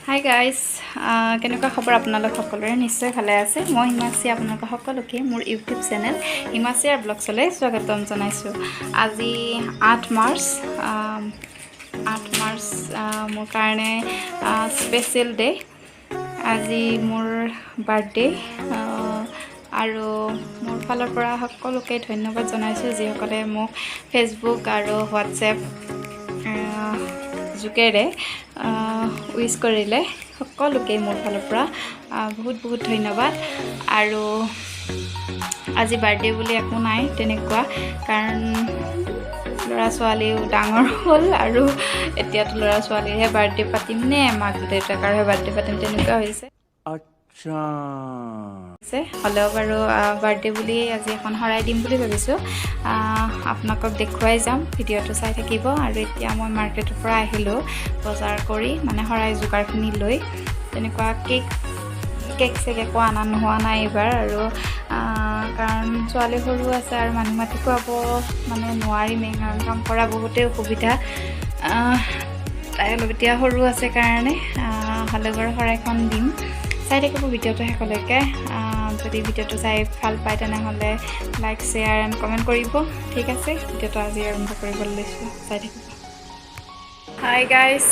Hi guys কেনেকুৱা খবৰ আপোনালোক সকলোৰে নিশ্চয় ভালে আছে মই হিমাশ্ৰী আপোনালোক সকলোকে মোৰ ইউটিউব চেনেল হিমাশ্ৰীৰ ব্লগছলৈ স্বাগতম জনাইছোঁ আজি 8 মাৰ্চ মোৰ কাৰণে স্পেচিয়েল ডে আজি মোৰ বাৰ্থডে আৰু মোৰ ফালৰ পৰা সকলোকে ধন্যবাদ জনাইছোঁ যিসকলে মোক ফেচবুক আৰু হোৱাটছএপ যোগেৰে উইচ কৰিলে সকলোকে মোৰ ফালৰ পৰা বহুত বহুত ধন্যবাদ আৰু আজি বাৰ্থডে বুলি একো নাই তেনেকুৱা কাৰণ ল'ৰা ছোৱালীও ডাঙৰ হ'ল আৰু এতিয়াতো ল'ৰা ছোৱালীৰহে বাৰ্থডে পাতিম নে মাক দেউতাকৰহে বাৰ্থডে পাতিম তেনেকুৱা হৈছে হ'লেও বাৰু বাৰ্থডে বুলি আজি এখন শৰাই দিম বুলি ভাবিছোঁ আপোনালোকক দেখুৱাই যাম ভিডিঅ'টো চাই থাকিব আৰু এতিয়া মই মাৰ্কেটৰ পৰা আহিলোঁ বজাৰ কৰি মানে শৰাই যোগাৰখিনি লৈ তেনেকুৱা কেক চেক একো অনা নোহোৱা নাই এইবাৰ আৰু কাৰণ ছোৱালী সৰু আছে আৰু মানুহ মাতি খুৱাব মানে নোৱাৰিমেই কাৰণ কাম কৰা বহুতেই অসুবিধা তাই অলপ এতিয়া সৰু আছে কাৰণে হ'লে বাৰু শৰাইখন দিম চাই থাকিব ভিডিঅ'টো শেষলৈকে যদি ভিডিঅ'টো চাই ভাল পায় তেনেহ'লে লাইক শ্বেয়াৰ এণ্ড কমেণ্ট কৰিব ঠিক আছে ভিডিঅ'টো আজি আৰম্ভ কৰিবলৈ লৈছোঁ চাই থাকিব হাই গাইজ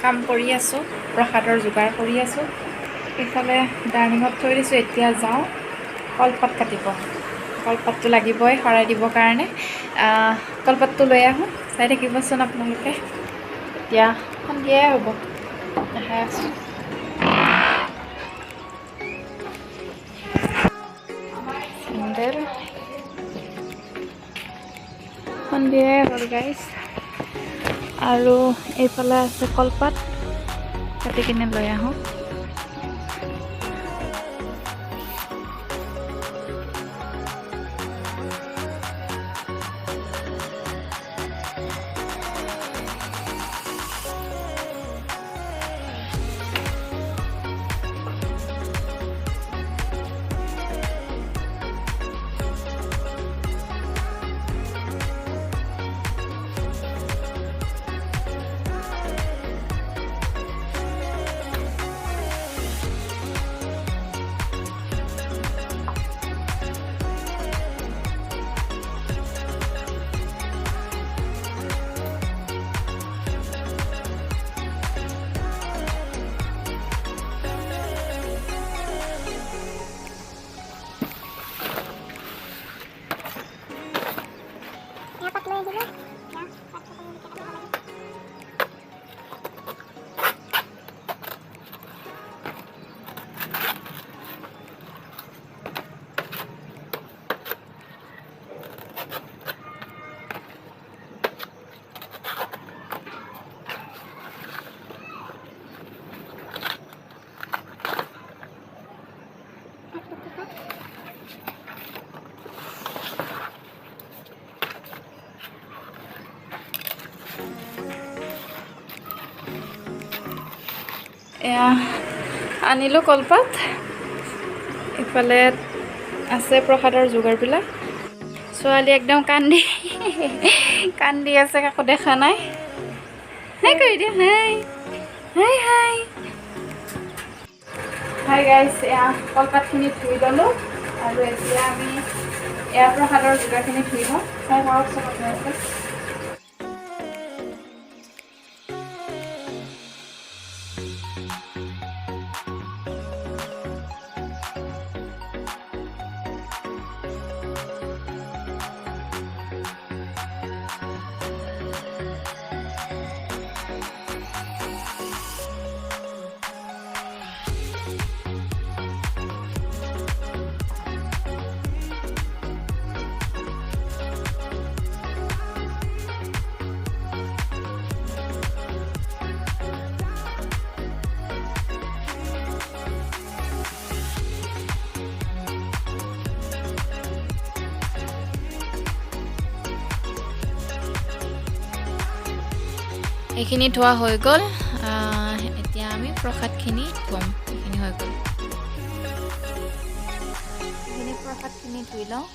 কাম কৰি আছোঁ প্ৰসাদৰ যোগাৰ কৰি আছোঁ এইফালে ডাইনিঙত থৈ দিছোঁ এতিয়া যাওঁ কলপাত কাটিব কলপাতটো লাগিবই শৰাই দিবৰ কাৰণে কলপাতটো লৈ আহোঁ চাই থাকিবচোন আপোনালোকে এতিয়া সন্ধিয়াই হ'ব দেখাই আছোঁ সন্ধিয়াই হ'ল গাইজ আৰু এইফালে আছে কলপাত কাটি কিনে লৈ আহোঁ এয়া আনিলোঁ কলপাত ইফালে আছে প্ৰসাদৰ যোগাৰবিলাক ছোৱালী একদম কান্দি আছে কাকো দেখা নাই হাই কৰি দিয়া হাই হাই গাইজ এয়া কলপাতখিনি ধুই ল'লোঁ আৰু এতিয়া আমি এয়া প্ৰসাদৰ যোগাৰখিনি ধুই লওঁ চাই পাওক চব আপোনালোকে এইখিনি ধোৱা হৈ গ'ল এতিয়া আমি প্ৰসাদখিনি ধুম এইখিনি হৈ গ'ল এইখিনি প্ৰসাদখিনি ধুই লওঁ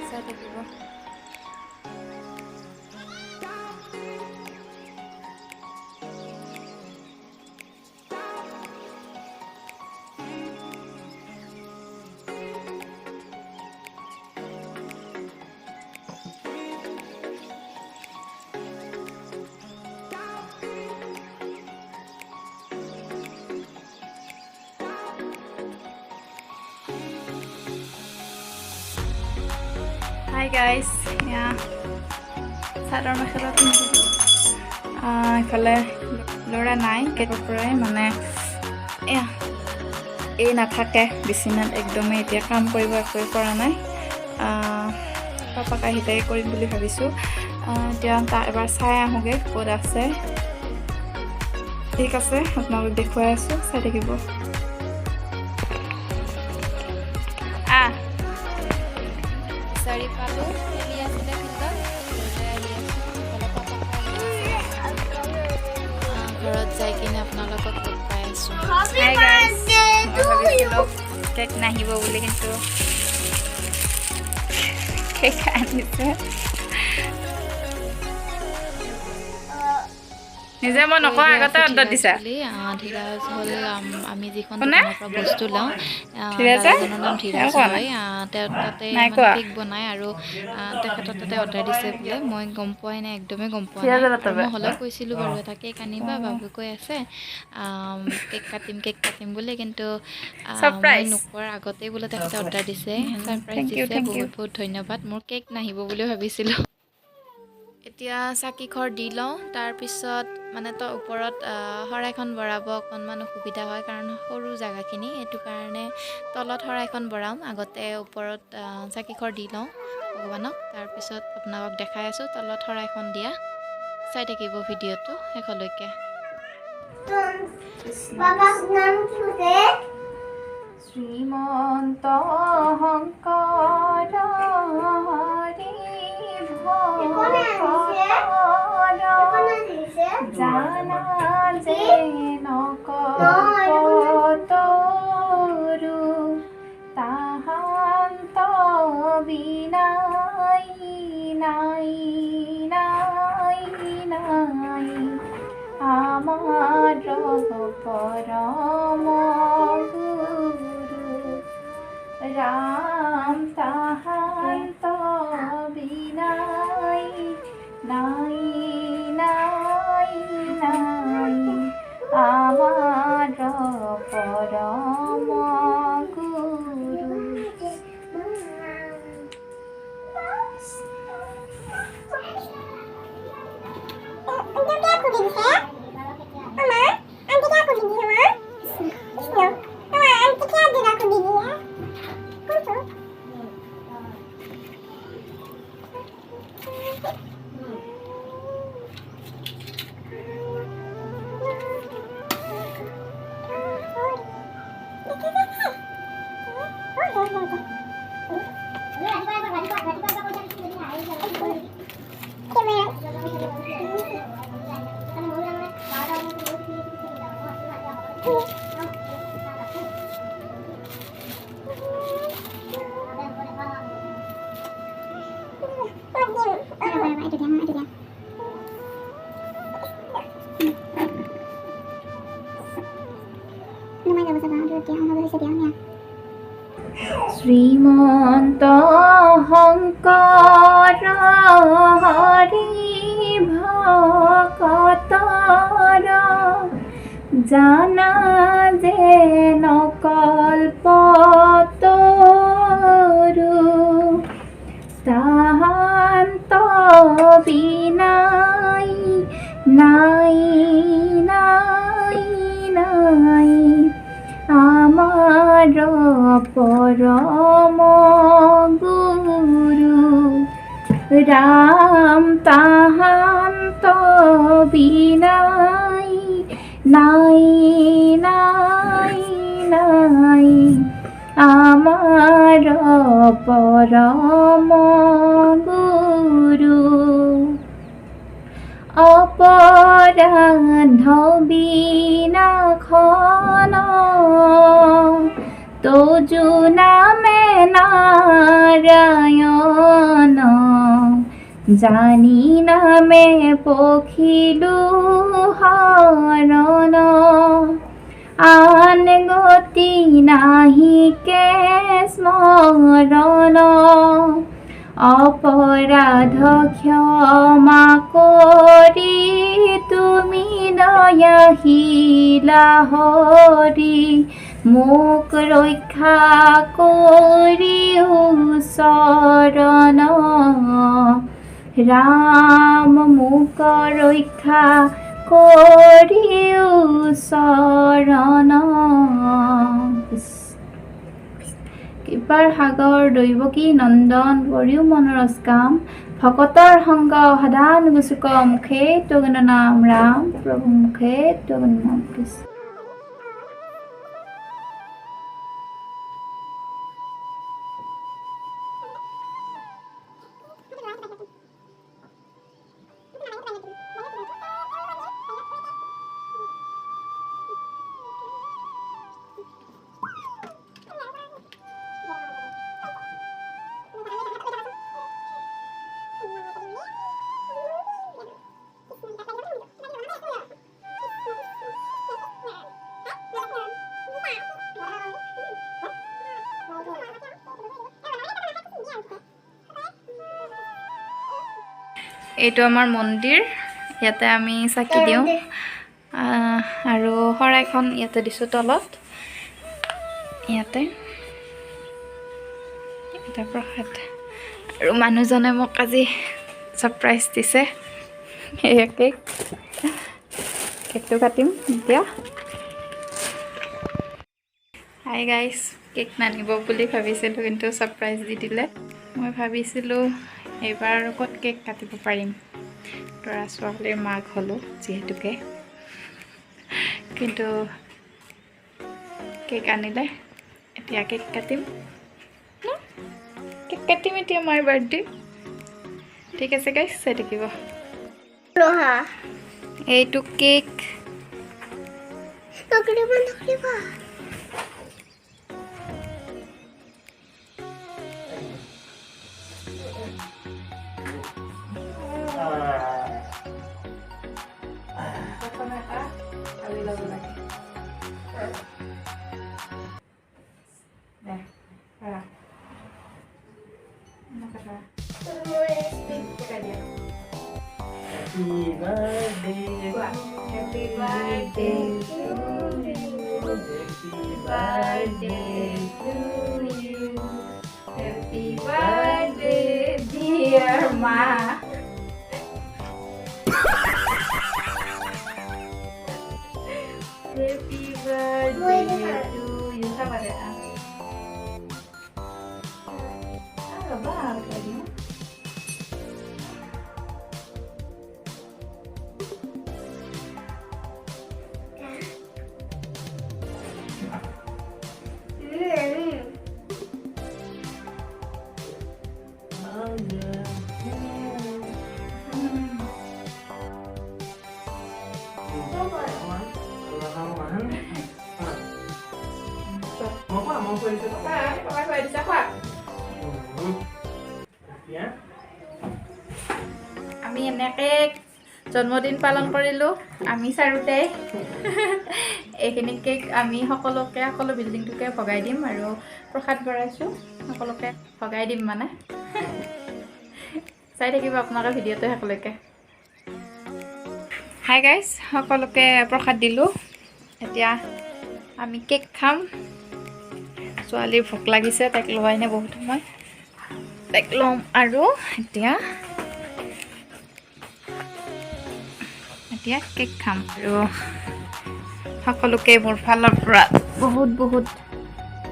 চাই থাকিব। হাই গাইজ, এয়া চাদৰ মেখেলা পিন্ধিলোঁ। ইফালে ল'ৰা নাই কেতিয়াৰ পৰাই মানে এয়া এই নাথাকে বিচনাত একদমেই এতিয়া কাম কৰিব একোৱে পৰা নাই। পাপাক আহিলে কৰিম বুলি ভাবিছোঁ। এতিয়া এবাৰ চাই আহোঁগৈ ক'ত আছে। ঠিক আছে, আপোনালোক দেখুৱাই আছোঁ, চাই থাকিব। বিচাৰি পালোঁ, খেলি আছিলে ফিল্ডত, ঘৰত যাই কিনে আপোনালোকক লগ পাই আছোঁ। মই ভাবিছিলোঁ কেক নাহিব বুলি, কিন্তু কেক আনিছে। নিজে মই নকওঁ আগতে অৰ্ডাৰ দিছা। ধীৰাজ হ'ল আমি যিখন দোকানৰ পৰা বস্তু লওঁ, দাদাজনৰ নাম ধীৰাজ হয়। তেওঁ তাতে কেক বনায় আৰু তেখেতৰ তাতে অৰ্ডাৰ দিছে বোলে। মই গম পোৱাই নাই, একদমেই গম পোৱা নাই। আৰু মই হ'লেও কৈছিলোঁ বাৰু এটা কেক আনিবা, বাবু কৈ আছে কেক কাটিম বুলি, কিন্তু মই নোকোৱাৰ আগতেই বোলে তেখেতে অৰ্ডাৰ দিছে, ছাৰপ্ৰাইজ দিছে। বহুত বহুত ধন্যবাদ। মোৰ কেক নাহিব বুলি ভাবিছিলোঁ। এতিয়া চাকিখৰ দি লওঁ, তাৰপিছত মানে ওপৰত শৰাইখন বঢ়াব অকণমান অসুবিধা হয়, কাৰণ সৰু জেগাখিনি, সেইটো কাৰণে তলত শৰাইখন বঢ়াম। আগতে ওপৰত চাকিখৰ দি লওঁ ভগৱানক, তাৰপিছত আপোনালোকক দেখাই আছোঁ তলত শৰাইখন দিয়া। চাই থাকিব ভিডিঅ'টো শেষলৈকে। শ্ৰীমন্ত শংকৰ জানা যে নকতৰু তাহান্ত বিনাই নাই নাই নাই আমাৰ পৰম গুৰু ৰাম তাহান্ত বিনাই নাই নাই নাই আমাৰ পৰম গুৰু। শ্ৰীমন্ত শংকৰ হৰি ভকতৰ জানা যে নকল্পতৰু তাহান্ত বিনাই নাই নাই নাই আমাৰ পৰম গুৰু ৰাম তাহান্ত বিনাই নাই নাই নাই আমাৰ পৰম গুৰু অপৰাধ বিনাশন তোজু নামে নাৰায়ণ জানি নামে পখিলো শৰণ আন গতি নাহিকে স্মৰণ অপৰাধ ক্ষমা কৰি তুমি দয়াশীলা হৰি মোক ৰক্ষা কৰিও চৰণ ৰাম মোক ৰক্ষা কৰিও চৰণ কৃপাৰ সাগৰ দৈৱকী নন্দন কৰিও মনোৰস কাম ভকতৰ সংগ সদান গুচুক মুখে তগুণ নাম ৰাম প্ৰভু মুখে তগুণ নাম কৃষ্ণ এইটো আমাৰ মন্দিৰ ইয়াতে আমি চাকি দিওঁ আৰু শৰাইখন ইয়াতে দিছোঁ তলত ইয়াতে এটা প্ৰসাদ আৰু মানুহজনে মোক আজি সাৰপ্ৰাইজ দিছে এই কেকটো কাটিম এতিয়া হাই গাইজ কেক নানিব বুলি ভাবিছিলোঁ কিন্তু সাৰপ্ৰাইজ দি দিলে মই ভাবিছিলোঁ এইবাৰ ক'ত কেক কাটিব পাৰিম ল'ৰা ছোৱালীৰ মাক হ'লোঁ যিহেতুকে কিন্তু কেক আনিলে এতিয়া কেক কাটিম এতিয়া মাৰ বাৰ্থডে ঠিক আছে গাইজ চাই থাকিব এইটো cake Happy birthday to you. Happy birthday to you. Happy birthday, dear Ma. Happy birthday to you. Sabar ya. Sabar tadi. আমি এনেকে জন্মদিন পালন কৰিলোঁ আমি চাৰোতে এইখিনি কেক আমি সকলোকে সকলো বিল্ডিংটোকে ভগাই দিম আৰু প্ৰসাদ ভৰাইছোঁ সকলোকে ভগাই দিম মানে চাই থাকিব আপোনালোকে ভিডিঅ'টো শেষলৈকে হাই গাইজ সকলোকে প্ৰসাদ দিলোঁ এতিয়া আমি কেক খাম ছোৱালীৰ ভোক লাগিছে তাইক লোৱাই নাই বহুত সময় তাইক ল'ম আৰু এতিয়া কেক খাম আৰু সকলোকে মোৰ ফালৰ পৰা বহুত বহুত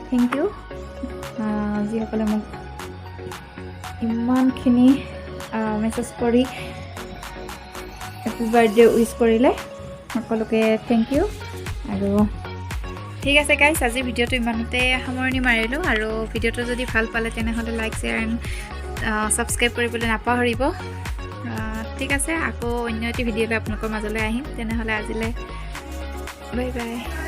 থেংক ইউ যিসকলে মোক ইমানখিনি মেছেজ কৰি হেপী বাৰ্থডে উইচ কৰিলে সকলোকে থেংক ইউ আৰু ঠিক আছে গাইজ আজি ভিডিঅ'টো ইমানতে সামৰণি মাৰিলোঁ আৰু ভিডিঅ'টো যদি ভাল পালে তেনেহ'লে লাইক শ্বেয়াৰ এণ্ড ছাবস্ক্ৰাইব কৰিবলৈ নাপাহৰিব ঠিক আছে আকৌ অন্য এটি ভিডিঅ'লৈ আপোনালোকৰ মাজলৈ আহিম তেনেহ'লে আজিলৈ বাই বাই